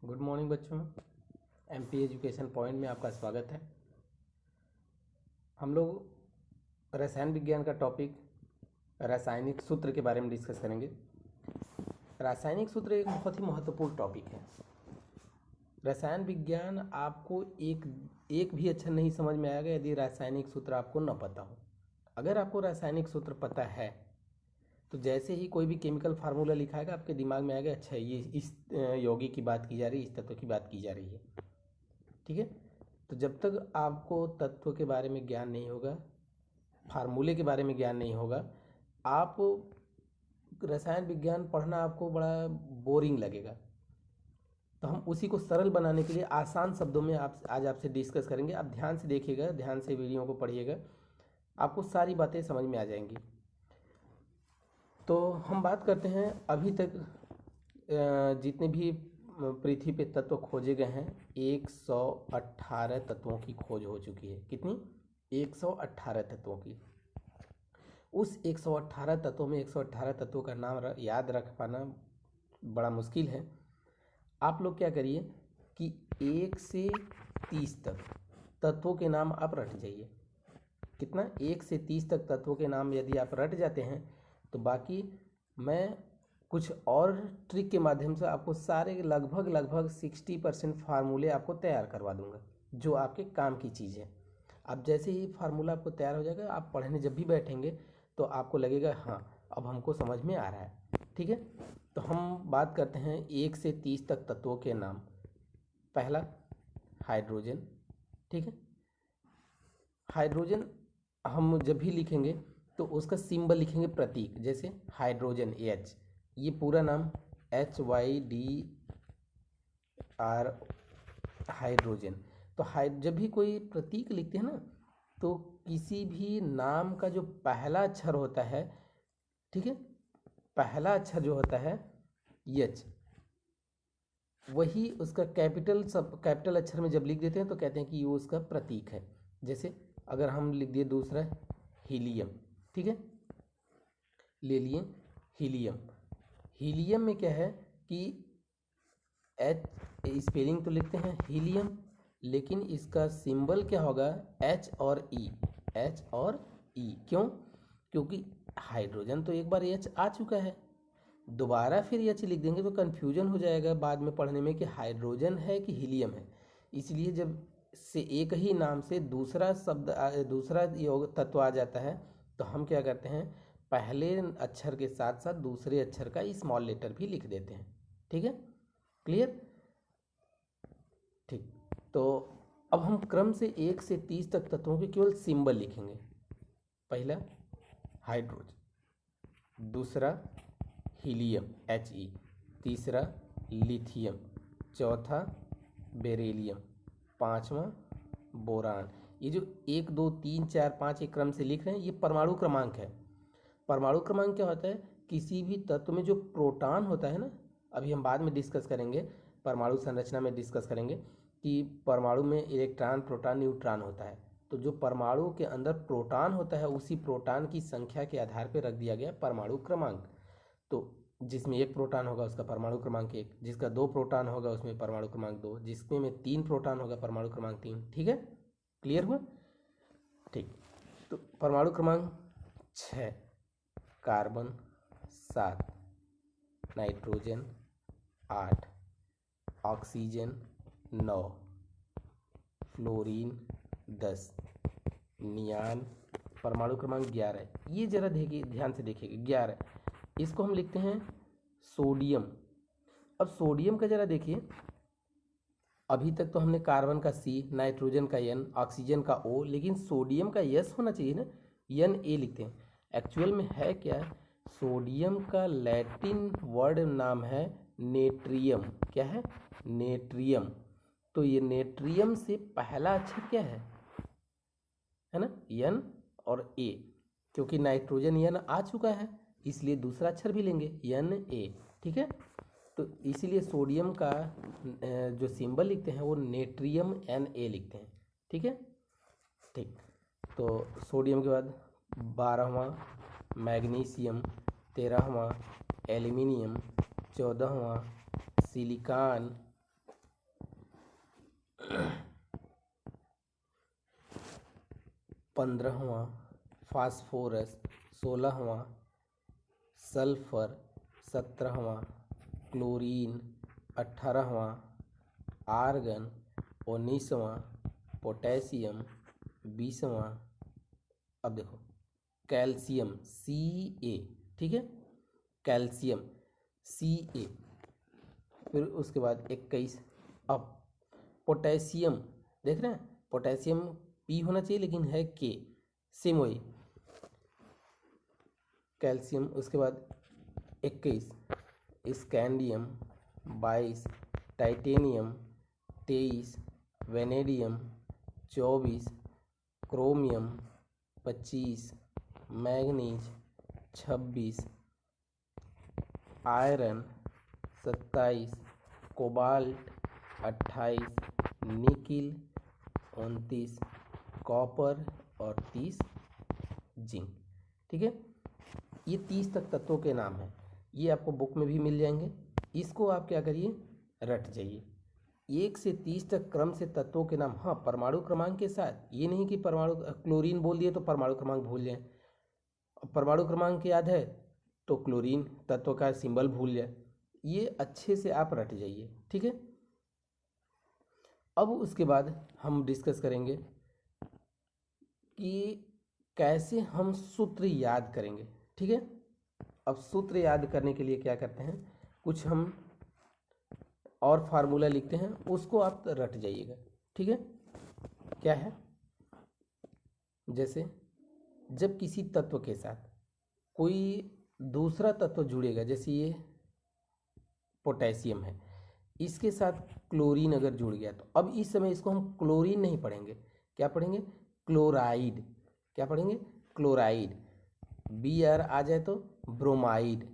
Good morning बच्चों। MP education point में आपका स्वागत है। हम लोग रसायन विज्ञान का टॉपिक रासायनिक सूत्र के बारे में डिस्कस करेंगे। रासायनिक सूत्र एक बहुत ही महत्वपूर्ण टॉपिक है। रसायन विज्ञान आपको एक भी अक्षर नहीं समझ में आएगा यदि रासायनिक सूत्र आपको न पता हो। अगर आपको रासायनिक सूत्र पता है तो जैसे ही कोई भी केमिकल फार्मूला लिखाएगा आपके दिमाग में आएगा, अच्छा ये इस यौगिक की बात की जा रही है, इस तत्व की बात की जा रही है। ठीक है। तो जब तक आपको तत्व के बारे में ज्ञान नहीं होगा, फार्मूले के बारे में ज्ञान नहीं होगा, आप रसायन विज्ञान पढ़ना आपको बड़ा बोरिंग लगेगा। तो हम उसी को सरल बनाने के लिए आसान शब्दों में आज आपसे डिस्कस करेंगे। आप ध्यान से देखिएगा, ध्यान से वीडियो को पढ़िएगा, आपको सारी बातें समझ में आ जाएंगी। तो हम बात करते हैं अभी तक जितने भी पृथ्वी पे तत्व खोजे गए हैं 118 तत्वों की खोज हो चुकी है। कितनी? 118 तत्वों की। उस 118 तत्वों में 118 तत्वों का नाम याद रख पाना बड़ा मुश्किल है। आप लोग क्या करिए कि 1 से 30 तक तत्वों के नाम आप रट जाइए। कितना? 1 से 30 तक तत्वों के नाम यदि आप रट जाते हैं तो बाकी मैं कुछ और ट्रिक के माध्यम से आपको सारे लगभग 60% फार्मूले आपको तैयार करवा दूंगा, जो आपके काम की चीज़ है। अब जैसे ही फार्मूला आपको तैयार हो जाएगा, आप पढ़ने जब भी बैठेंगे तो आपको लगेगा हाँ अब हमको समझ में आ रहा है। ठीक है। तो हम बात करते हैं 1 से 30 तक तत्वों के नाम। पहला हाइड्रोजन। ठीक है। हाइड्रोजन हम जब भी लिखेंगे तो उसका सिंबल लिखेंगे प्रतीक, जैसे हाइड्रोजन H, ये पूरा नाम HYDR हाइड्रोजन। तो जब भी कोई प्रतीक लिखते हैं ना तो किसी भी नाम का जो पहला अक्षर होता है, ठीक है, पहला अक्षर जो होता है H, वही उसका कैपिटल अक्षर में जब लिख देते हैं तो कहते हैं कि ये उसका प्रतीक है। जैसे अगर हम लिख दिए दूसरा हीलियम, ठीक है, ले लिए हीलियम। हीलियम में क्या है कि स्पेलिंग तो लिखते हैं हीलियम, लेकिन इसका सिंबल क्या होगा? H और E। क्यों? क्योंकि हाइड्रोजन तो एक बार H आ चुका है, दोबारा फिर H लिख देंगे तो कन्फ्यूजन हो जाएगा बाद में पढ़ने में कि हाइड्रोजन है कि हीलियम है। इसलिए जब से एक ही नाम से दूसरा तत्व आ जाता है तो हम क्या करते हैं, पहले अक्षर के साथ साथ दूसरे अक्षर का स्मॉल लेटर भी लिख देते हैं। ठीक है, क्लियर? ठीक। तो अब हम क्रम से 1 से 30 तक तत्वों के केवल सिंबल लिखेंगे। पहला हाइड्रोजन, दूसरा हीलियम He, तीसरा लिथियम, चौथा बेरिलियम, पांचवा बोरान। ये जो 1 2 3 4 5 एक क्रम से लिख रहे हैं ये परमाणु क्रमांक है। परमाणु क्रमांक क्या होता है? किसी भी तत्व में जो प्रोटॉन होता है ना, अभी हम बाद में डिस्कस करेंगे, परमाणु संरचना में डिस्कस करेंगे कि परमाणु में इलेक्ट्रॉन प्रोटॉन न्यूट्रॉन होता है। तो जो परमाणु के अंदर प्रोटॉन होता है उसी प्रोटॉन की संख्या के आधार पर रख दिया गया परमाणु क्रमांक। तो जिसमें 1 प्रोटॉन होगा उसका परमाणु क्रमांक 1, जिसका 2 प्रोटॉन होगा उसमें परमाणु क्रमांक 2, जिसमें 3 प्रोटॉन होगा परमाणु क्रमांक 3। ठीक है, क्लियर हुआ? ठीक। तो परमाणु क्रमांक 6 कार्बन, 7 नाइट्रोजन, 8 ऑक्सीजन, 9 फ्लोरीन, 10 नियान। परमाणु क्रमांक 11, ये जरा देखिए, ध्यान से देखिएगा, 11, इसको हम लिखते हैं सोडियम। अब सोडियम का जरा देखिए, अभी तक तो हमने कार्बन का C, नाइट्रोजन का N, ऑक्सीजन का O, लेकिन सोडियम का S होना चाहिए ना, Na लिखते हैं। एक्चुअल में है क्या? सोडियम का लैटिन वर्ड नाम है नेट्रियम। क्या है? नेट्रियम। तो ये नेट्रियम से पहला अक्षर क्या है ना, N और A, क्योंकि नाइट्रोजन N आ चुका है इसलिए दूसरा अक्षर भी लेंगे Na। ठीक है। तो इसीलिए सोडियम का जो सिंबल लिखते हैं वो नेट्रियम Na लिखते हैं। ठीक है, ठीक। तो सोडियम के बाद 12वां मैग्नीशियम, 13वां एल्युमिनियम, 14वां सिलिकॉन, 15वां फास्फोरस, 16वां सल्फर, 17वां क्लोरीन, 18वां आर्गन, 19वां पोटेशियम, 20वां अब देखो कैल्शियम Ca, ठीक है, कैल्शियम Ca। फिर उसके बाद 21 अब पोटेशियम, देख रहे हैं पोटेशियम P होना चाहिए लेकिन है K, सेम वही कैल्शियम। उसके बाद 21 scandium, 22 titanium, 23 vanadium, 24 chromium, 25 manganese, 26 iron, 27 cobalt, 28 nickel, 29 copper और 30 जिंक। ठीक है, ये 30 तक तत्वों के नाम हैं, ये आपको बुक में भी मिल जाएंगे। इसको आप क्या करिए, रट जाइए 1 से 30 तक क्रम से तत्वों के नाम। हाँ, परमाणु क्रमांक के साथ, ये नहीं कि परमाणु क्लोरीन बोल दिए तो परमाणु क्रमांक भूल जाए, परमाणु क्रमांक याद है तो क्लोरीन तत्व का सिंबल भूल जाए, ये अच्छे से आप रट जाइए। ठीक है, अब उसके बाद हम डिस्कस करेंगे कि कैसे हम सूत्र याद करेंगे। ठीक है, अब सूत्र याद करने के लिए क्या करते हैं, कुछ हम और फार्मूला लिखते हैं, उसको आप रट जाइएगा। ठीक है, क्या है, जैसे जब किसी तत्व के साथ कोई दूसरा तत्व जुड़ेगा, जैसे ये पोटेशियम है, इसके साथ क्लोरीन अगर जुड़ गया तो अब इस समय इसको हम क्लोरीन नहीं पढ़ेंगे, क्या पढ़ेंगे, क्लोराइड। क्या पढ़ेंगे, क्लोराइड। Br आ जाए तो ब्रोमाइड,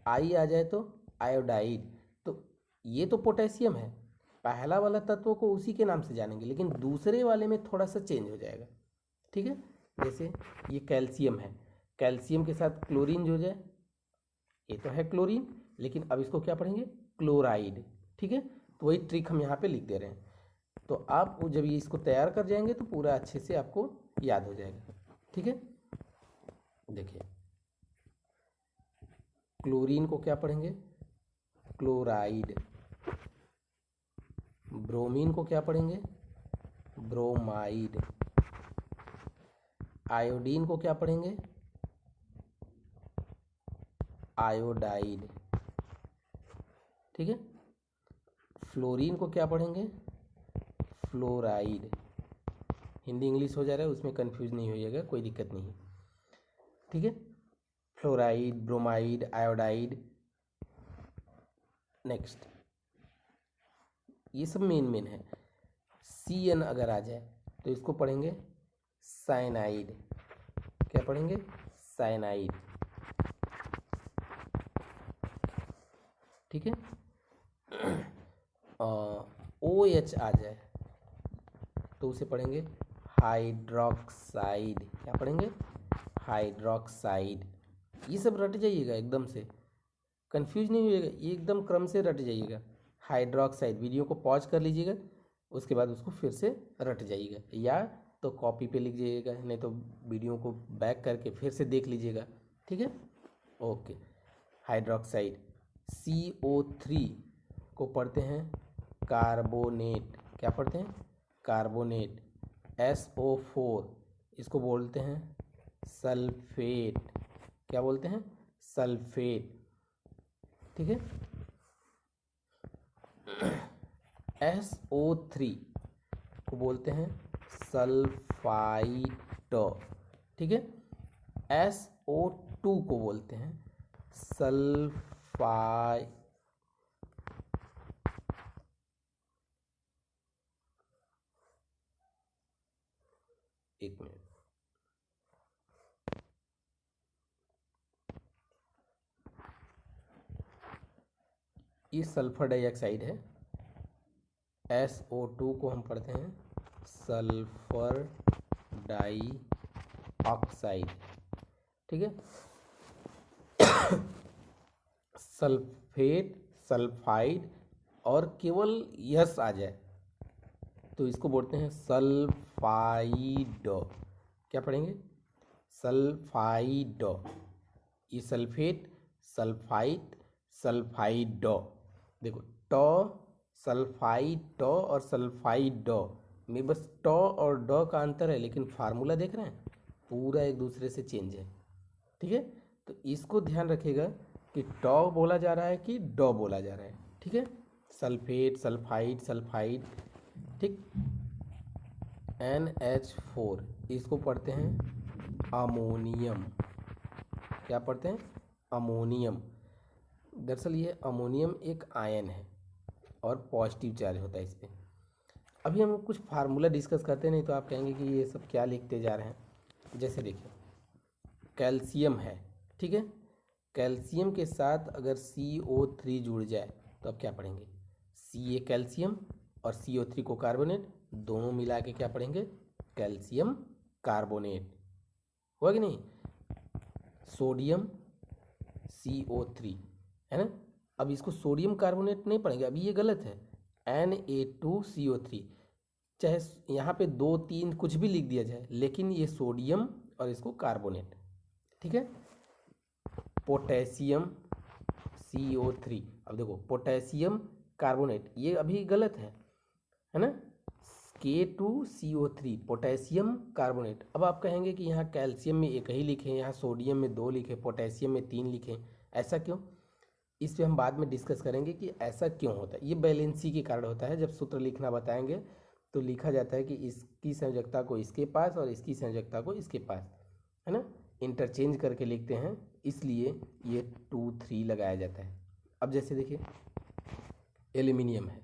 I आ जाए तो आयोडाइड। तो ये तो पोटेशियम है, पहला वाला तत्व को उसी के नाम से जानेंगे, लेकिन दूसरे वाले में थोड़ा सा चेंज हो जाएगा। ठीक है, जैसे ये कैल्शियम है, कैल्शियम के साथ क्लोरीन जुड़ जाए, ये तो है क्लोरीन, लेकिन अब इसको क्या पढ़ेंगे, क्लोराइड। ठीक है, तो वही ट्रिक हम यहाँ पे लिख दे रहे हैं। तो आप जब ये इसको तैयार कर जाएंगे तो पूरा अच्छे से आपको याद हो जाएगा। ठीक है, देखिए क्लोरीन को क्या पढ़ेंगे, क्लोराइड। ब्रोमीन को क्या पढ़ेंगे, ब्रोमाइड। आयोडीन को क्या पढ़ेंगे, आयोडाइड। ठीक है, फ्लोरीन को क्या पढ़ेंगे, फ्लोराइड। हिंदी इंग्लिश हो जा रहा है, उसमें कंफ्यूज नहीं होइएगा, कोई दिक्कत नहीं है। ठीक है, फ्लोराइड, ब्रोमाइड, आयोडाइड। नेक्स्ट, ये सब मेन है। Cn अगर आ जाए तो इसको पढ़ेंगे साइनाइड। क्या पढ़ेंगे, साइनाइड। ठीक है, OH आ जाए तो उसे पढ़ेंगे हाइड्रोक्साइड। क्या पढ़ेंगे, हाइड्रोक्साइड। ये सब रट जाइएगा, एकदम से कंफ्यूज नहीं होइएगा, ये एकदम क्रम से रट जाइएगा। हाइड्रोक्साइड, वीडियो को पॉज कर लीजिएगा, उसके बाद उसको फिर से रट जाइएगा, या तो कॉपी पे लिख जाइएगा, नहीं तो वीडियो को बैक करके फिर से देख लीजिएगा। ठीक है, ओके। हाइड्रोक्साइड। CO3 को पढ़ते हैं कार्बोनेट। क्या पढ़ते हैं, कार्बोनेट। SO4 इसको बोलते हैं सल्फेट। क्या बोलते हैं, सल्फेट। ठीक है, SO3 को बोलते हैं सल्फाइड। ठीक है, SO2 को बोलते हैं सल्फाई। एक मिनट, ये सल्फर डाइऑक्साइड है। SO2 को हम पढ़ते हैं सल्फर डाइऑक्साइड। ठीक है, सल्फेट, सल्फाइड और केवल यस आ जाए तो इसको बोलते हैं सल्फाइड। क्या पढ़ेंगे? सल्फाइड। ये सल्फेट, सल्फाइड, सल्फाइड। देखो ट, सल्फाइड ट और सल्फाइड में बस ट और ड का अंतर है, लेकिन फार्मूला देख रहे हैं पूरा एक दूसरे से चेंज है। ठीक है, तो इसको ध्यान रखिएगा कि ट बोला जा रहा है कि ड बोला जा रहा है। ठीक है, सल्फेट, सल्फाइड, सल्फाइड। ठीक, NH4 इसको पढ़ते हैं अमोनियम। क्या पढ़ते हैं? अमोनियम। दरअसल ये अमोनियम एक आयन है और पॉजिटिव चार्ज होता है इस पर। अभी हम कुछ फार्मूला डिस्कस करते नहीं तो आप कहेंगे कि ये सब क्या लिखते जा रहे हैं। जैसे देखिए कैल्शियम है, ठीक है, कैल्शियम के साथ अगर CO3 जुड़ जाए तो अब क्या पढ़ेंगे? Ca कैल्शियम और CO3 को कार्बोनेट, दोनों मिला के क्या पढ़ेंगे? Calcium carbonate. हुआ कि नहीं? सोडियम CO3 है ना। अब इसको सोडियम कार्बोनेट नहीं पढ़ेंगे, अभी ये गलत है। Na2CO3, चाहे यहाँ पे 2 3 कुछ भी लिख दिया जाए, लेकिन ये सोडियम और इसको कार्बोनेट। ठीक है, पोटेशियम CO3। अब देखो पोटेशियम कार्बोनेट ये अभी गलत है ना। K2CO3 potassium carbonate. अब आप कहेंगे कि यहाँ कैल्शियम में एक ही लिखें, यहाँ सोडियम में 2 लिखें, पोटेशियम में 3 लिखें, ऐसा क्यों? इस पे हम बाद में डिस्कस करेंगे कि ऐसा क्यों होता है। ये बैलेंसी के कारण होता है। जब सूत्र लिखना बताएंगे तो लिखा जाता है कि इसकी संयोजकता को इसके पास और इसकी संयोजकता को इसके पास, है ना, इंटरचेंज करके लिखते हैं, इसलिए ये 2 3 लगाया जाता है। अब जैसे देखिए एल्यूमिनियम है,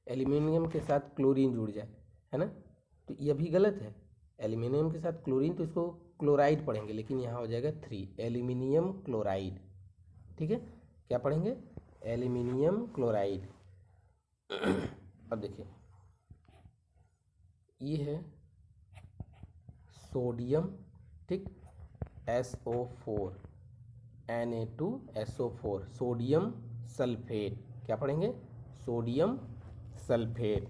एल्यूमिनियम के साथ क्लोरीन जुड़ जाए, है ना, तो ये भी गलत है। एल्यूमिनियम के साथ क्लोरीन, तो इसको क्लोराइड पढ़ेंगे, लेकिन यहाँ हो जाएगा 3 एल्यूमिनियम क्लोराइड। ठीक है, क्या पढ़ेंगे? Aluminium chloride. अब देखिए ये है सोडियम, ठीक, SO4 Na2SO4 सोडियम सल्फेट। क्या पढ़ेंगे? Sodium sulphate.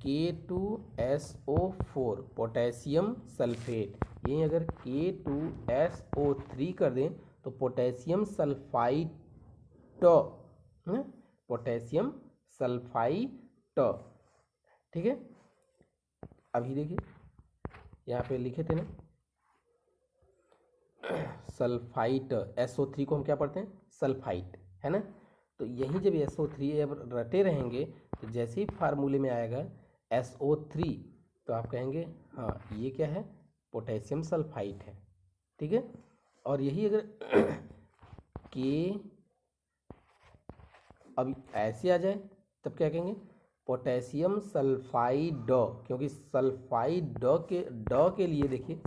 K2SO4 potassium sulphate. यही अगर K2SO3 कर दें तो पोटेशियम सल्फाइड, पोटेशियम सल्फाइड। ठीक है, अभी देखिए यहाँ पे लिखे थे ना सल्फाइट, SO3 को हम क्या पढ़ते हैं? सल्फाइट, है ना। तो यही जब SO3 अब रटे रहेंगे तो जैसे ही फार्मूले में आएगा SO3 तो आप कहेंगे हाँ ये क्या है? पोटेशियम सल्फाइट है। ठीक है, और यही अगर अब ऐसे आ जाए तब क्या कहेंगे? पोटेशियम सल्फाइड, क्योंकि सल्फाइड के लिए देखिए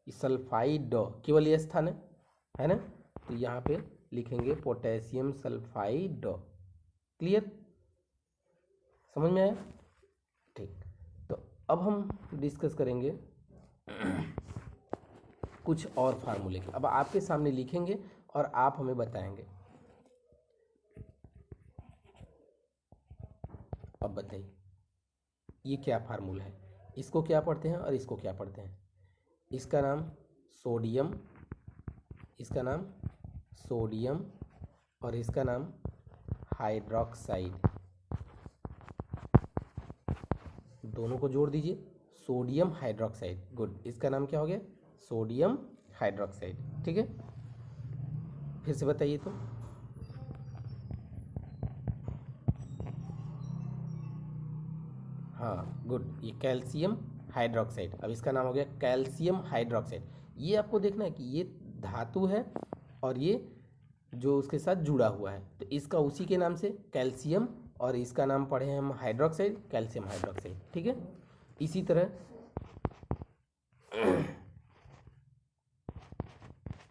सल्फाइड केवल ये स्थान है ना, तो यहाँ पे लिखेंगे पोटेशियम सल्फाइड। क्लियर? समझ में आया? ठीक, तो अब हम डिस्कस करेंगे कुछ और फार्मूले के। अब आपके सामने लिखेंगे और आप हमें बताएंगे। अब बताइए ये क्या फार्मूला है? इसको क्या पढ़ते हैं और इसको क्या पढ़ते हैं? इसका नाम सोडियम, इसका नाम सोडियम और इसका नाम हाइड्रोक्साइड। दोनों को जोड़ दीजिए, सोडियम हाइड्रोक्साइड। गुड, इसका नाम क्या हो गया? Sodium hydroxide. ठीक है, फिर से बताइए तो। हाँ गुड, ये कैल्शियम हाइड्रोक्साइड। अब इसका नाम हो गया कैल्शियम हाइड्रोक्साइड। ये आपको देखना है कि ये धातु है और ये जो उसके साथ जुड़ा हुआ है, तो इसका उसी के नाम से कैल्शियम, और इसका नाम पढ़े हम हाइड्रोक्साइड, कैल्शियम हाइड्रोक्साइड। ठीक है, इसी तरह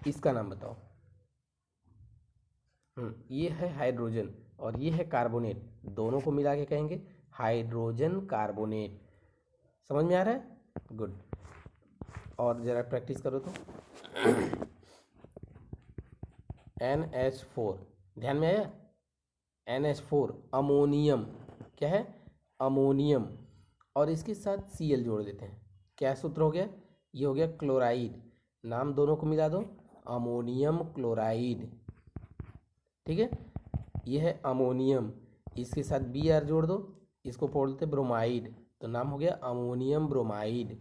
इसका नाम बताओ। ये है हाइड्रोजन और ये है कार्बोनेट, दोनों को मिला के कहेंगे हाइड्रोजन कार्बोनेट। समझ में आ रहा है? गुड, और जरा प्रैक्टिस करो तो। NH4, ध्यान में आया? NH4 अमोनियम क्या है? अमोनियम और इसके साथ Cl जोड़ देते हैं। क्या सूत्र हो गया? ये हो गया क्लोराइड। नाम दोनों को मिला दो, अमोनियम क्लोराइड। ठीक है, ये है अमोनियम, इसके साथ Br जोड़ दो, इसको बोल देते ब्रोमाइड, तो नाम हो गया अमोनियम ब्रोमाइड,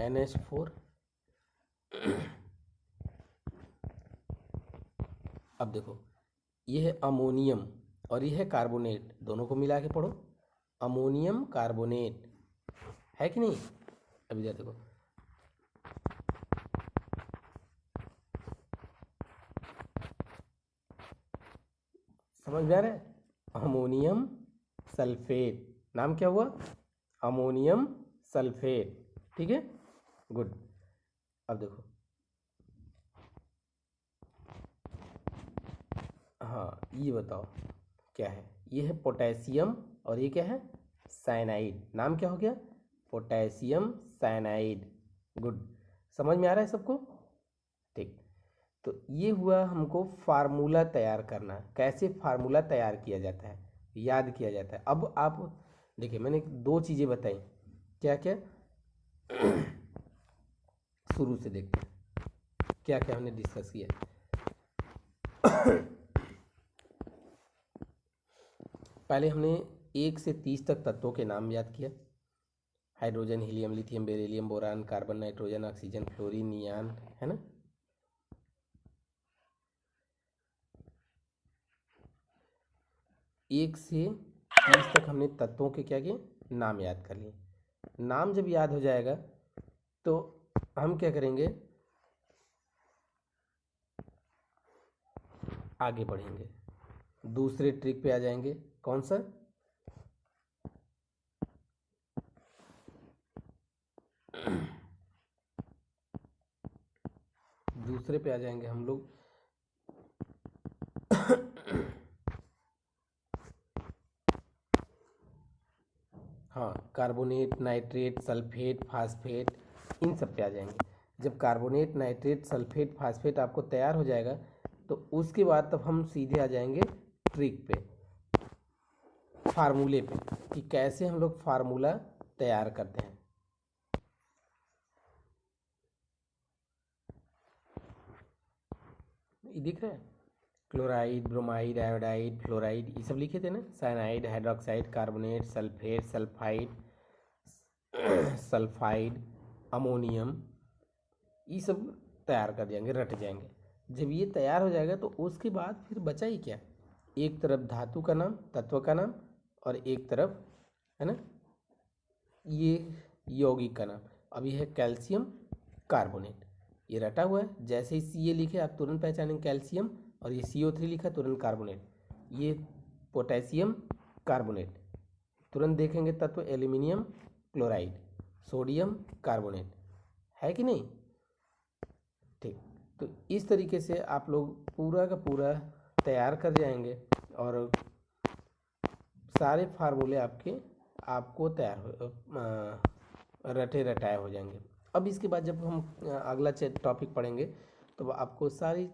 NH4। अब देखो, ये है अमोनियम और ये है कार्बोनेट, दोनों को मिला के पढ़ो, अमोनियम कार्बोनेट, है कि नहीं? अभी इधर देखो, समझ में आ रहा है? अमोनियम सल्फेट, नाम क्या हुआ? Ammonium sulphate. ठीक है, गुड। अब देखो, हाँ ये बताओ क्या है? ये है पोटेशियम और ये क्या है? साइनाइड। नाम क्या हो गया? Potassium cyanide. गुड, समझ में आ रहा है सबको? ठीक, तो ये हुआ हमको फार्मूला तैयार करना, कैसे फार्मूला तैयार किया जाता है, याद किया जाता है। अब आप देखिए, मैंने 2 चीज़ें बताई, क्या क्या? शुरू से देखते हैं क्या क्या हमने डिस्कस किया। पहले हमने 1 से 30 तक तत्वों के नाम याद किया, hydrogen, helium, lithium, beryllium, boron, carbon, nitrogen, oxygen, fluorine, neon, है ना? एक से 30 तक हमने तत्वों के क्या किए? नाम याद कर लिए। नाम जब याद हो जाएगा तो हम क्या करेंगे? आगे बढ़ेंगे, दूसरे ट्रिक पे आ जाएंगे। कौन सा? दूसरे पे आ जाएंगे हम लोग। हाँ, कार्बोनेट, नाइट्रेट, सल्फेट, फास्फेट, इन सब पे आ जाएंगे। जब कार्बोनेट, नाइट्रेट, सल्फेट, फास्फेट आपको तैयार हो जाएगा तो उसके बाद तब हम सीधे आ जाएंगे ट्रिक पे, फार्मूले पे, कि कैसे हम लोग फार्मूला तैयार करते हैं। ये दिख रहा है? क्लोराइड, ब्रोमाइड, आयोडाइड, फ्लोराइड, ये सब लिखे थे ना, cyanide, hydroxide, carbonate, sulphate, sulphide, sulphide, ammonium, ये सब तैयार कर देंगे, रट जाएंगे। जब ये तैयार हो जाएगा तो उसके बाद फिर बचा ही क्या? एक तरफ धातु का नाम, तत्व का नाम, और एक तरफ, है ना, ये यौगिक का नाम। अब ये है कैल्शियम कार्बोनेट, ये रटा हुआ है। जैसे ही Ca लिखे आप तुरंत पहचानेंगे कैल्शियम, और ये CO3 लिखा तुरंत कार्बोनेट। ये पोटेशियम कार्बोनेट, तुरंत देखेंगे तत्व एल्यूमिनियम क्लोराइड, सोडियम कार्बोनेट, है कि नहीं? ठीक, तो इस तरीके से आप लोग पूरा का पूरा तैयार कर जाएंगे और सारे फार्मूले आपको तैयार हो रटे रटाए हो जाएंगे। अब इसके बाद जब हम अगला टॉपिक पढ़ेंगे तो आपको सारी